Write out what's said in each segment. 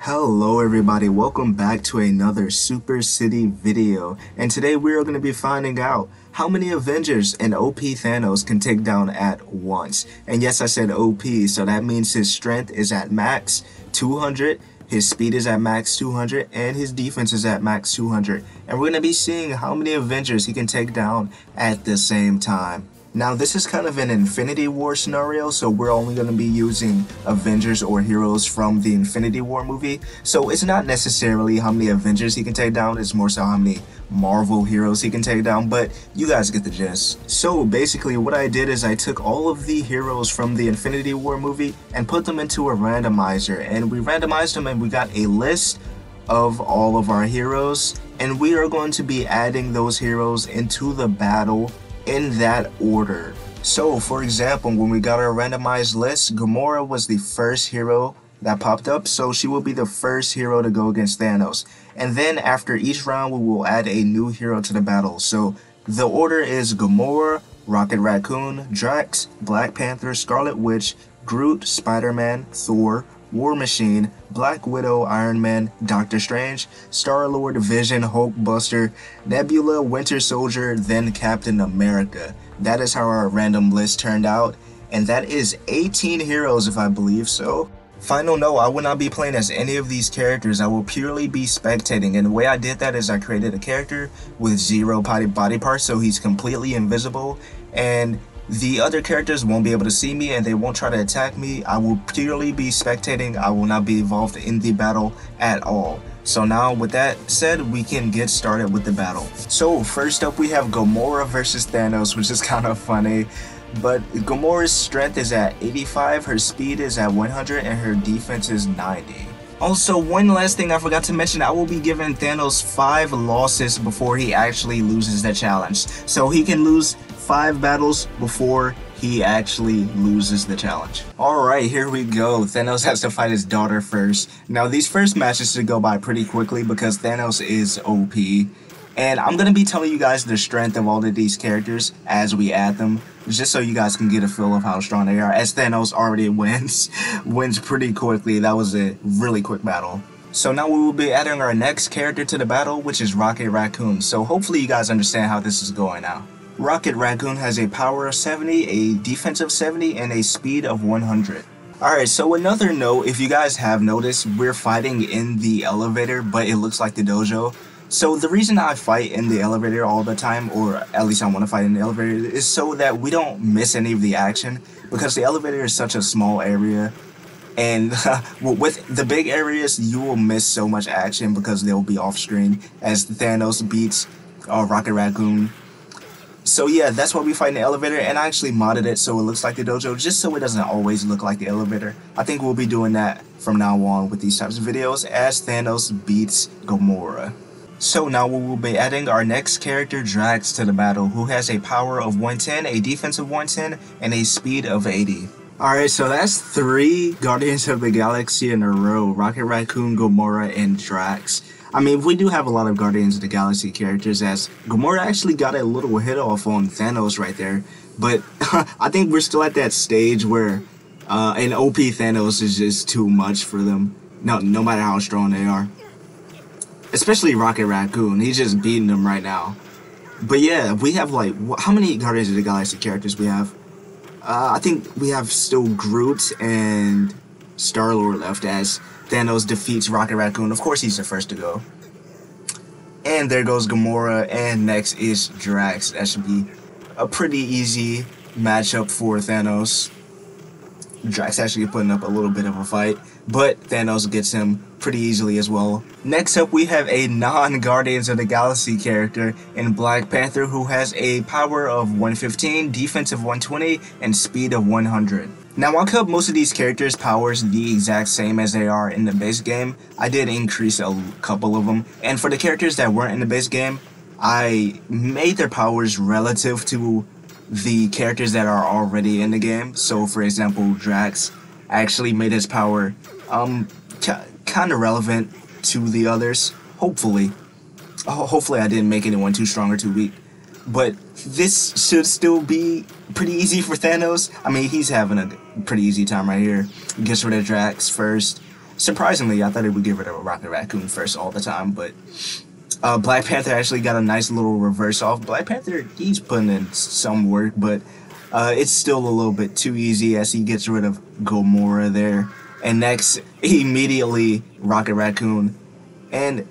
Hello everybody, welcome back to another Super City video, and today we are going to be finding out how many Avengers and OP Thanos can take down at once. And yes, I said OP, so that means his strength is at max 200, his speed is at max 200, and his defense is at max 200. And we're going to be seeing how many Avengers he can take down at the same time. Now this is kind of an Infinity War scenario, so we're only going to be using Avengers or heroes from the Infinity War movie. So it's not necessarily how many Avengers he can take down, it's more so how many Marvel heroes he can take down, but you guys get the gist. So basically what I did is I took all of the heroes from the Infinity War movie and put them into a randomizer, and we randomized them and we got a list of all of our heroes, and we are going to be adding those heroes into the battle in that order. So for example, when we got our randomized list, Gomorrah was the first hero that popped up, so she will be the first hero to go against Thanos. And then after each round we will add a new hero to the battle. So the order is Gomorrah, Raccoon, Drax, Black Panther, Scarlet Witch, Groot, Spider-Man, Thor, War Machine, Black Widow, Iron Man, Doctor Strange, Star-Lord, Vision, Hulkbuster, Nebula, Winter Soldier, then Captain America. That is how our random list turned out, and that is 18 heroes if I believe so. Final note, I will not be playing as any of these characters, I will purely be spectating, and the way I did that is I created a character with 0 body parts, so he's completely invisible, and the other characters won't be able to see me and they won't try to attack me. I will purely be spectating. I will not be involved in the battle at all. So now with that said, we can get started with the battle. So first up we have Gomorrah versus Thanos, which is kind of funny. But Gomorrah's strength is at 85, her speed is at 100, and her defense is 90. Also, one last thing I forgot to mention, I will be giving Thanos 5 losses before he actually loses the challenge. So he can lose 5 battles before he actually loses the challenge. Alright, here we go. Thanos has to fight his daughter first. Now these first matches should go by pretty quickly because Thanos is OP. And I'm going to be telling you guys the strength of all of these characters as we add them, just so you guys can get a feel of how strong they are, as Thanos already wins pretty quickly. That was a really quick battle. So now we will be adding our next character to the battle, which is Raccoon. So hopefully you guys understand how this is going now. Raccoon has a power of 70, a defense of 70, and a speed of 100. Alright, so another note, if you guys have noticed, we're fighting in the elevator, but it looks like the dojo. So the reason I fight in the elevator all the time, or at least I want to fight in the elevator, is so that we don't miss any of the action, because the elevator is such a small area, and with the big areas you will miss so much action because they'll be off screen as Thanos beats Raccoon. So yeah, that's why we fight in the elevator, and I actually modded it so it looks like the dojo, just so it doesn't always look like the elevator. I think we'll be doing that from now on with these types of videos as Thanos beats Gomorrah. So now we will be adding our next character, Drax, to the battle, who has a power of 110, a defense of 110, and a speed of 80. Alright, so that's 3 Guardians of the Galaxy in a row. Raccoon, Gomorrah, and Drax. I mean, we do have a lot of Guardians of the Galaxy characters, as Gomorrah actually got a little hit off on Thanos right there. But I think we're still at that stage where an OP Thanos is just too much for them. No matter how strong they are. Especially Raccoon, he's just beating them right now. But yeah, we have like, how many Guardians of the Galaxy characters we have? I think we have still Groot and Star-Lord left as Thanos defeats Raccoon. Of course he's the first to go. And there goes Gomorrah, and next is Drax. That should be a pretty easy matchup for Thanos. Drax actually putting up a little bit of a fight, but Thanos gets him pretty easily as well. Next up we have a non-Guardians of the Galaxy character in Black Panther, who has a power of 115, defense of 120, and speed of 100. Now I kept most of these characters' powers the exact same as they are in the base game. I did increase a couple of them, and for the characters that weren't in the base game, I made their powers relative to the characters that are already in the game. So for example, Drax actually made his power kind of relevant to the others, hopefully. Hopefully I didn't make anyone too strong or too weak. But this should still be pretty easy for Thanos. I mean, he's having a pretty easy time right here. Gets rid of Drax first. Surprisingly, I thought it would get rid of Rocket Raccoon first all the time, but Black Panther actually got a nice little reverse off. Black Panther, he's putting in some work, but it's still a little bit too easy as he gets rid of Gomorrah there. And next, immediately, Rocket Raccoon. And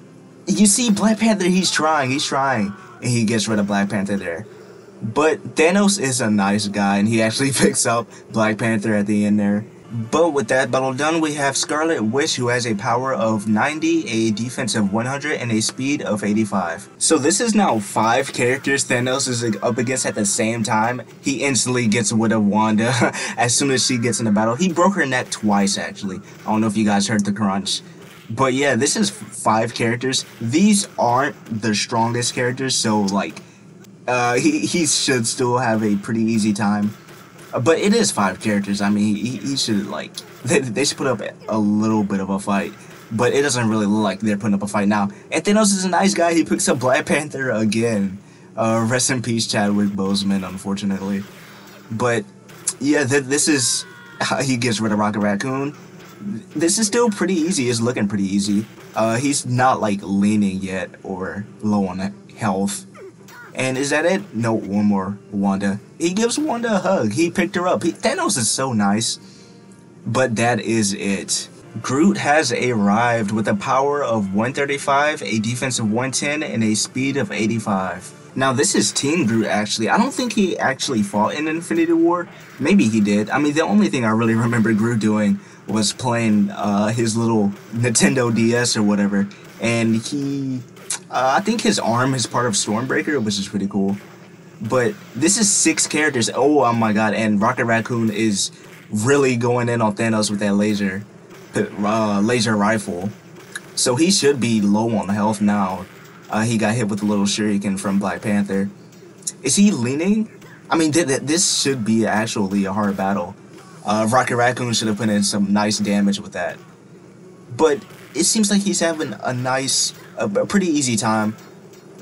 you see Black Panther, he's trying, and he gets rid of Black Panther there. But Thanos is a nice guy, and he actually picks up Black Panther at the end there. But with that battle done, we have Scarlet Witch, who has a power of 90, a defense of 100, and a speed of 85. So this is now 5 characters Thanos is up against at the same time. He instantly gets rid of Wanda as soon as she gets in the battle. He broke her neck twice, actually. I don't know if you guys heard the crunch. But yeah, this is 5 characters. These aren't the strongest characters, so like, he should still have a pretty easy time. But it is 5 characters. I mean, he should, like, they should put up a little bit of a fight. But it doesn't really look like they're putting up a fight now. And Thanos is a nice guy. He picks up Black Panther again. Rest in peace, Chadwick Boseman, unfortunately. But, yeah, this is how he gets rid of Rocket Raccoon. This is still pretty easy. It's looking pretty easy. He's not, like, leaning yet or low on health. And is that it? No, one more. Wanda. He gives Wanda a hug. He picked her up. Thanos is so nice. But that is it. Groot has arrived with a power of 135, a defense of 110, and a speed of 85. Now this is Team Groot actually. I don't think he actually fought in Infinity War. Maybe he did. I mean, the only thing I really remember Groot doing was playing his little Nintendo DS or whatever. And he... I think his arm is part of Stormbreaker, which is pretty cool. But this is 6 characters. Oh my god, and Rocket Raccoon is really going in on Thanos with that laser rifle. So he should be low on health now. He got hit with a little shuriken from Black Panther. Is he leaning? I mean, this should be actually a hard battle. Rocket Raccoon should have put in some nice damage with that. But it seems like he's having a pretty easy time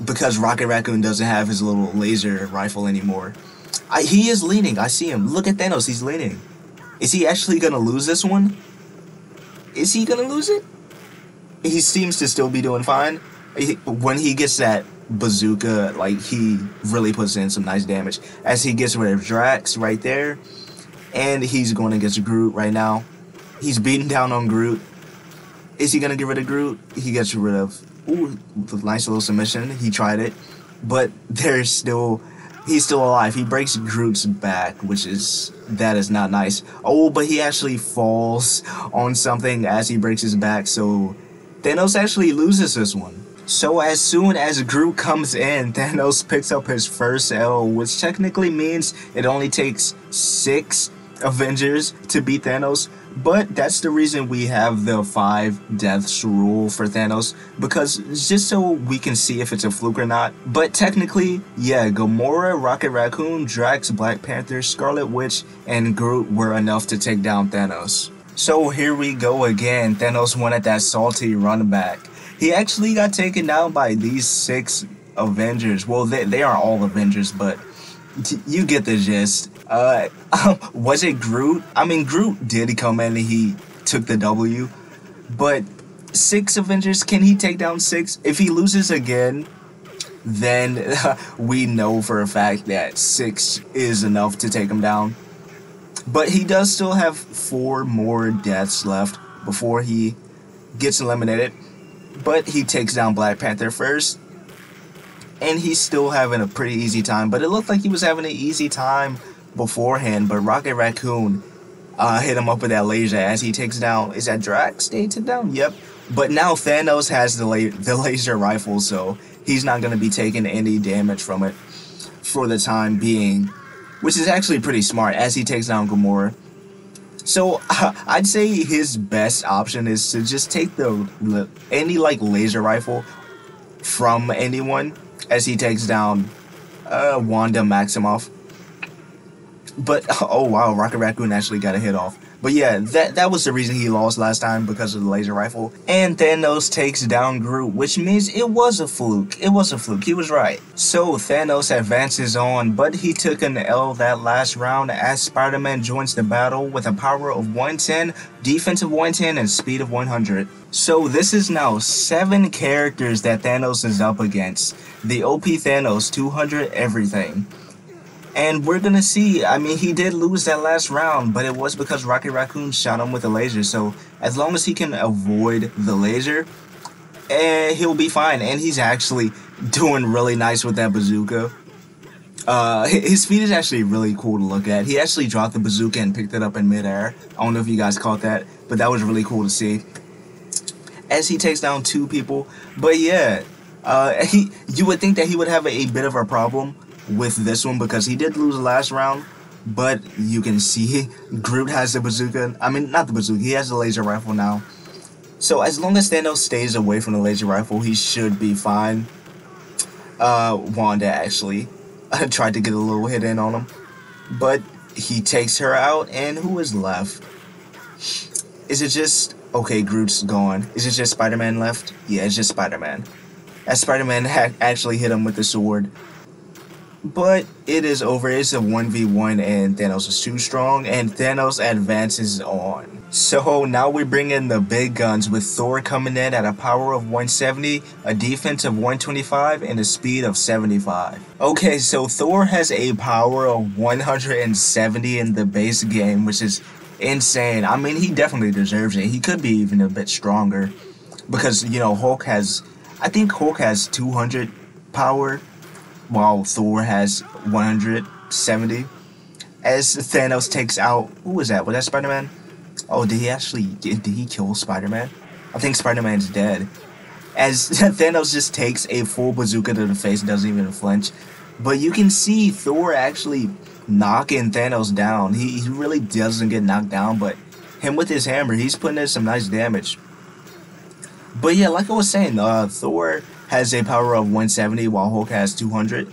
because Rocket Raccoon doesn't have his little laser rifle anymore. He is leaning. I see him. Look at Thanos. He's leaning. Is he actually going to lose this one? Is he going to lose it? He seems to still be doing fine. When he gets that bazooka, like, he really puts in some nice damage. As he gets rid of Drax right there. And he's going against Groot right now. He's beating down on Groot. Is he going to get rid of Groot? He gets rid of... Ooh, nice little submission. He tried it. But he's still alive. He breaks Groot's back, that is not nice. Oh, but he actually falls on something as he breaks his back, so Thanos actually loses this one. So as soon as Groot comes in, Thanos picks up his first L, which technically means it only takes 6 Avengers to beat Thanos. But that's the reason we have the 5 deaths rule for Thanos, because just so we can see if it's a fluke or not. But technically, yeah, Gomorrah, Rocket Raccoon, Drax, Black Panther, Scarlet Witch, and Groot were enough to take down Thanos. So here we go again. Thanos wanted that salty run back. He actually got taken down by these 6 Avengers. Well, they are all Avengers, but you get the gist. Was it Groot? I mean, Groot did come in and he took the W. But 6 Avengers, can he take down 6? If he loses again, then we know for a fact that 6 is enough to take him down. But he does still have 4 more deaths left before he gets eliminated. But he takes down Black Panther first. And he's still having a pretty easy time. But it looked like he was having an easy time beforehand. But Rocket Raccoon hit him up with that laser as he takes down... Is that Drax they took down? Yep. But now Thanos has the laser rifle, so he's not going to be taking any damage from it for the time being. Which is actually pretty smart as he takes down Gomorrah. So I'd say his best option is to just take any like laser rifle from anyone as he takes down Wanda Maximoff. But oh wow, Rocket Raccoon actually got a hit off. But yeah, that was the reason he lost last time, because of the laser rifle. And Thanos takes down Groot, which means it was a fluke. It was a fluke, he was right. So Thanos advances on, but he took an L that last round as Spider-Man joins the battle with a power of 110, defense of 110, and speed of 100. So this is now 7 characters that Thanos is up against. The OP Thanos, 200 everything. And we're gonna see, I mean, he did lose that last round, but it was because Rocket Raccoon shot him with a laser. So as long as he can avoid the laser, he'll be fine. And he's actually doing really nice with that bazooka. His speed is actually really cool to look at. He actually dropped the bazooka and picked it up in midair. I don't know if you guys caught that, but that was really cool to see. As he takes down 2 people. But yeah, you would think that he would have a bit of a problem with this one, because he did lose the last round, but you can see Groot has the bazooka. I mean, not the bazooka, he has the laser rifle now. So as long as Thanos stays away from the laser rifle, he should be fine. Wanda actually tried to get a little hit in on him, but he takes her out. And who is left? Is it just, okay, Groot's gone. Is it just Spider-Man left? Yeah, it's just Spider-Man. As Spider-Man actually hit him with the sword. But it is over. It's a 1v1 and Thanos is too strong, and Thanos advances on. So now we bring in the big guns, with Thor coming in at a power of 170, a defense of 125, and a speed of 75. Okay, so Thor has a power of 170 in the base game, which is insane. I mean, he definitely deserves it. He could be even a bit stronger, because, you know, I think Hulk has 200 power, while Thor has 170. As Thanos takes out, who was that? Was that Spider-Man? Oh, did he kill Spider-Man? I think Spider-Man's dead. As Thanos just takes a full bazooka to the face, doesn't even flinch. But you can see Thor actually knocking Thanos down. He really doesn't get knocked down, but him with his hammer, he's putting in some nice damage. But yeah, like I was saying, Thor has a power of 170 while Hulk has 200.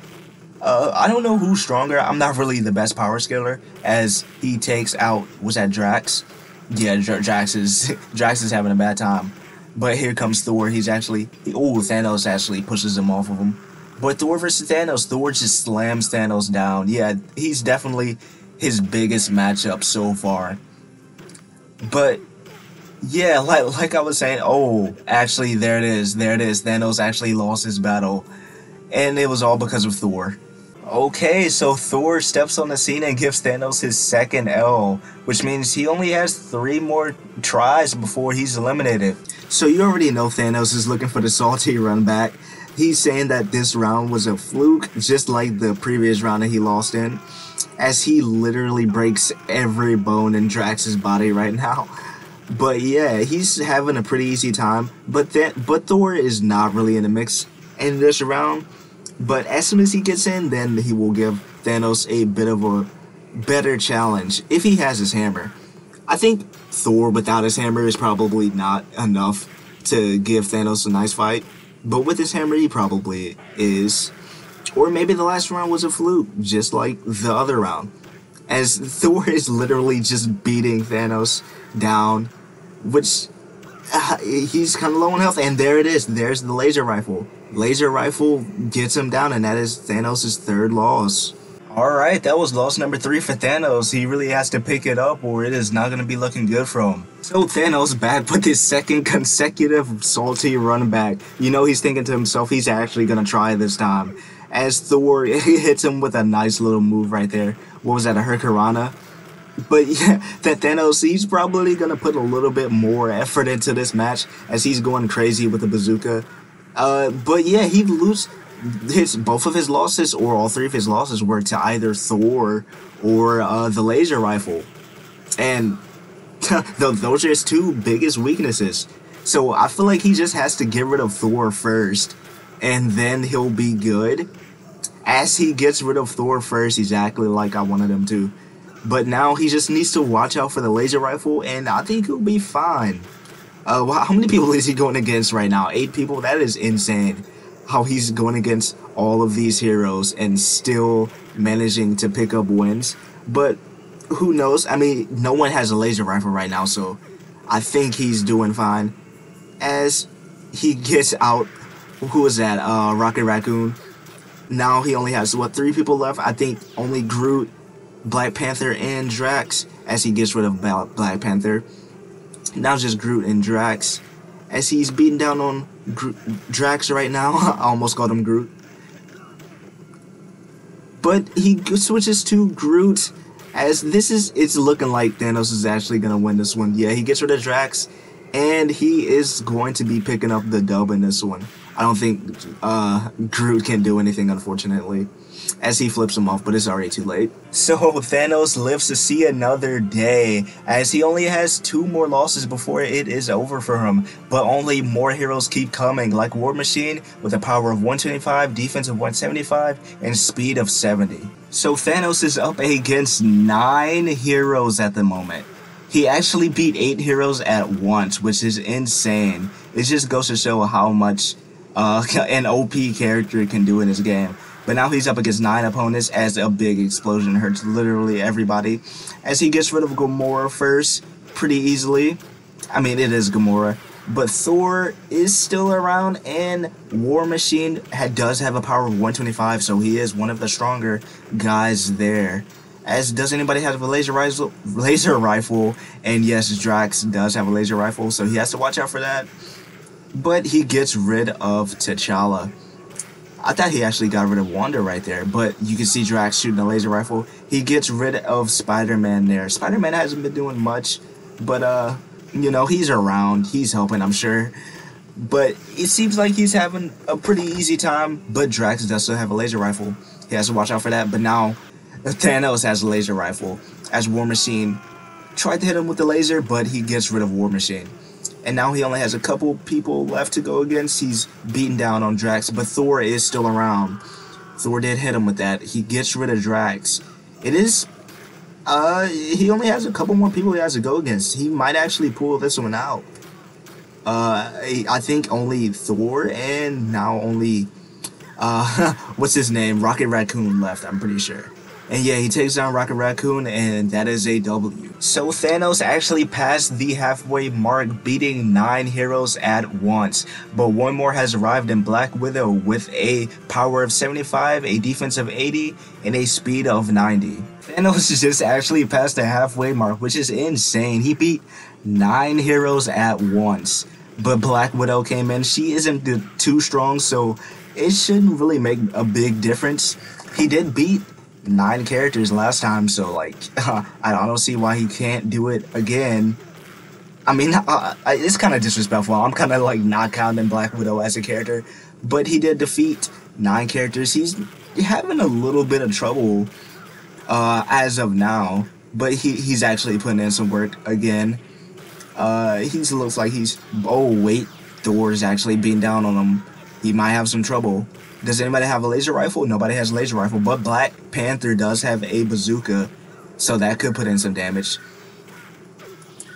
I don't know who's stronger. I'm not really the best power scaler, as he takes out, was that Drax? Yeah, Drax is having a bad time. But here comes Thor. Thanos actually pushes him off of him. But Thor versus Thanos, Thor just slams Thanos down. Yeah, he's definitely his biggest matchup so far. But yeah, like I was saying, oh, actually, there it is. Thanos actually lost his battle, and it was all because of Thor. Okay, so Thor steps on the scene and gives Thanos his second L, which means he only has 3 more tries before he's eliminated. So you already know Thanos is looking for the salty run back. He's saying that this round was a fluke, just like the previous round that he lost in, as he literally breaks every bone in Drax's body right now. But yeah, he's having a pretty easy time. But Thor is not really in the mix in this round. But as soon as he gets in, then he will give Thanos a bit of a better challenge if he has his hammer. I think Thor without his hammer is probably not enough to give Thanos a nice fight. But with his hammer, he probably is. Or maybe the last round was a fluke, just like the other round, as Thor is literally just beating Thanos down, which he's kind of low on health. And there it is. There's the laser rifle. Laser rifle gets him down, and that is Thanos' 3rd loss. Alright, that was loss number 3 for Thanos. He really has to pick it up, or it is not going to be looking good for him. So Thanos back with his 2nd consecutive salty run back. You know, he's thinking to himself he's actually going to try this time, as Thor hits him with a nice little move right there. What was that, a Hurricanrana? But yeah, that Thanos, he's probably going to put a little bit more effort into this match, as he's going crazy with the bazooka. But yeah, he loses both of his losses, or all 3 of his losses, were to either Thor or the laser rifle. And those are his 2 biggest weaknesses. So I feel like he just has to get rid of Thor first, and then he'll be good. As he gets rid of Thor first, exactly like I wanted him to. But now he just needs to watch out for the laser rifle, and I think he'll be fine. How many people is he going against right now? 8 people? That is insane. How he's going against all of these heroes and still managing to pick up wins. But who knows? I mean, no one has a laser rifle right now, so I think he's doing fine. As he gets out, who is that? Rocket Raccoon. Now he only has, what, 3 people left? I think only Groot, Black Panther, and Drax, as he gets rid of Black Panther. Now just Groot and Drax, as he's beating down on Drax right now. I almost called him Groot. But he switches to Groot, as it's looking like Thanos is actually going to win this one. Yeah, he gets rid of Drax, and he is going to be picking up the dub in this one. I don't think Groot can do anything, unfortunately, as he flips him off, but it's already too late. So Thanos lives to see another day, as he only has 2 more losses before it is over for him. But only more heroes keep coming, like War Machine with a power of 125, defense of 175, and speed of 70. So Thanos is up against 9 heroes at the moment. He actually beat 8 heroes at once, which is insane. It just goes to show how much an OP character can do in this game. But now he's up against 9 opponents, as a big explosion hurts literally everybody. As he gets rid of Gomorrah first, pretty easily. I mean, it is Gomorrah. But Thor is still around, and War Machine does have a power of 125, so he is one of the stronger guys there. As does anybody have a laser rifle? And yes, Drax does have a laser rifle, so he has to watch out for that. But he gets rid of T'Challa. I thought he actually got rid of Wanda right there, but you can see Drax shooting a laser rifle. He gets rid of Spider-Man there. Spider-Man hasn't been doing much, but you know, he's around. He's helping, I'm sure. But it seems like he's having a pretty easy time, but Drax does still have a laser rifle. He has to watch out for that, but now Thanos has a laser rifle, as War Machine tried to hit him with the laser, but he gets rid of War Machine. And now he only has a couple people left to go against. He's beaten down on Drax, but Thor is still around. Thor did hit him with that. He gets rid of Drax. It is, he only has a couple more people he has to go against. He might actually pull this one out. I think only Thor and now only, what's his name? Rocket Raccoon left, I'm pretty sure. And yeah, he takes down Rocket Raccoon, and that is a W. So Thanos actually passed the halfway mark, beating 9 heroes at once. But one more has arrived in Black Widow with a power of 75, a defense of 80, and a speed of 90. Thanos just actually passed the halfway mark, which is insane. He beat 9 heroes at once. But Black Widow came in. She isn't too strong, so it shouldn't really make a big difference. He did beat 9 characters last time, so like I don't see why he can't do it again. I mean, it's kind of disrespectful. I'm kind of like not counting Black Widow as a character, but he did defeat 9 characters. He's having a little bit of trouble as of now, but he's actually putting in some work again. He looks like he's, oh wait, Thor's actually beating down on him. He might have some trouble. Does anybody have a laser rifle? Nobody has a laser rifle, but Black Panther does have a bazooka, so that could put in some damage.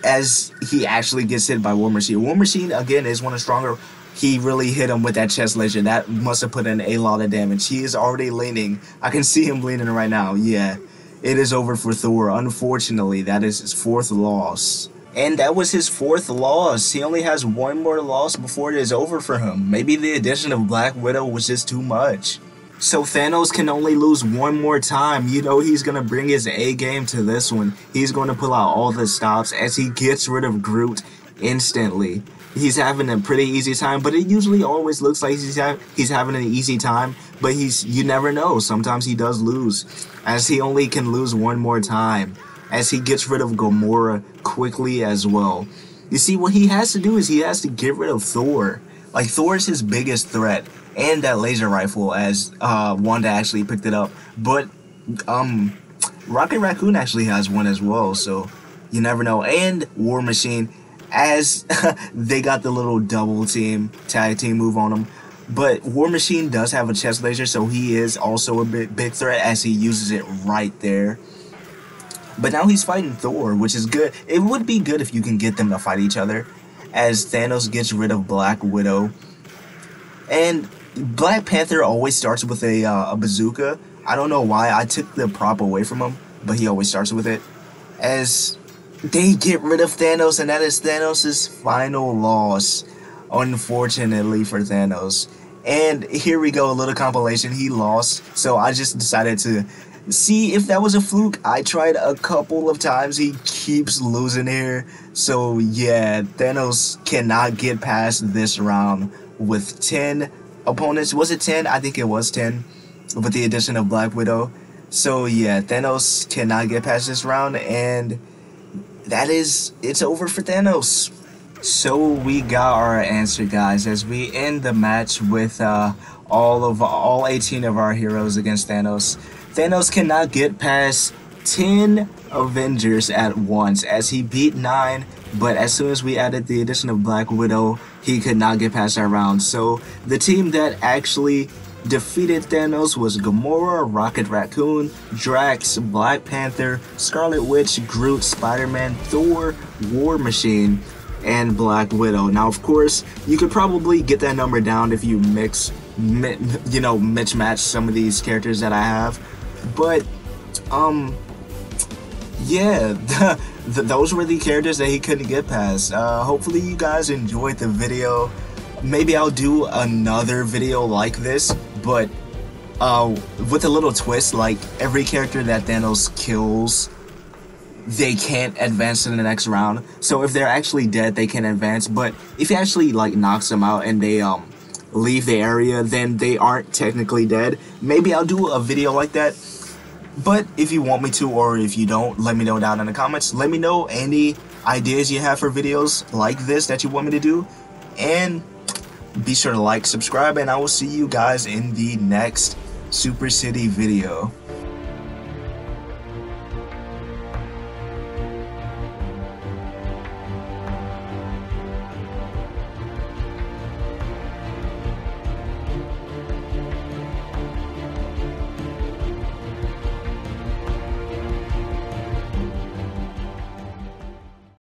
As he actually gets hit by War Machine. War Machine, again, is one of the stronger. He really hit him with that chest laser. That must have put in a lot of damage. He is already leaning. I can see him leaning right now. Yeah, it is over for Thor. Unfortunately, that is his 4th loss. And that was his 4th loss. He only has 1 more loss before it is over for him. Maybe the addition of Black Widow was just too much. So Thanos can only lose 1 more time. You know he's going to bring his A game to this one. He's going to pull out all the stops as he gets rid of Groot instantly. He's having a pretty easy time, but it usually always looks like he's having an easy time. But you never know. Sometimes he does lose, as he only can lose 1 more time. As he gets rid of Gomorrah quickly as well. You see, what he has to do is he has to get rid of Thor. Like, Thor is his biggest threat. And that laser rifle, as Wanda actually picked it up. But, Rocket Raccoon actually has one as well, so you never know. And War Machine, as they got the little double team, tag team move on him. But War Machine does have a chest laser, so he is also a big threat, as he uses it right there. But now he's fighting Thor, which is good. It would be good if you can get them to fight each other, as Thanos gets rid of Black Widow. And Black Panther always starts with a bazooka. I don't know why. I took the prop away from him, but he always starts with it. as they get rid of Thanos, and that is Thanos' final loss, unfortunately for Thanos. And here we go, a little compilation. He lost, so I just decided to see if that was a fluke. I tried a couple of times. He keeps losing here. So yeah, Thanos cannot get past this round with 10 opponents. Was it 10? I think it was 10 with the addition of Black Widow. So yeah, Thanos cannot get past this round, and it's over for Thanos. So we got our answer, guys, as we end the match with all 18 of our heroes against Thanos. Thanos cannot get past 10 Avengers at once, as he beat 9, but as soon as we added the addition of Black Widow, he could not get past that round. So the team that actually defeated Thanos was Gomorrah, Rocket Raccoon, Drax, Black Panther, Scarlet Witch, Groot, Spider-Man, Thor, War Machine, and Black Widow. Now, of course, you could probably get that number down if you match some of these characters that I have. But, yeah, those were the characters that he couldn't get past. Hopefully you guys enjoyed the video. Maybe I'll do another video like this, but with a little twist, like every character that Thanos kills, they can't advance to the next round. So if they're actually dead, they can advance, but if he actually like knocks them out and they leave the area, then they aren't technically dead. Maybe I'll do a video like that. But if you want me to, or if you don't, let me know down in the comments. Let me know any ideas you have for videos like this that you want me to do, and be sure to like, subscribe, and I will see you guys in the next Super City video.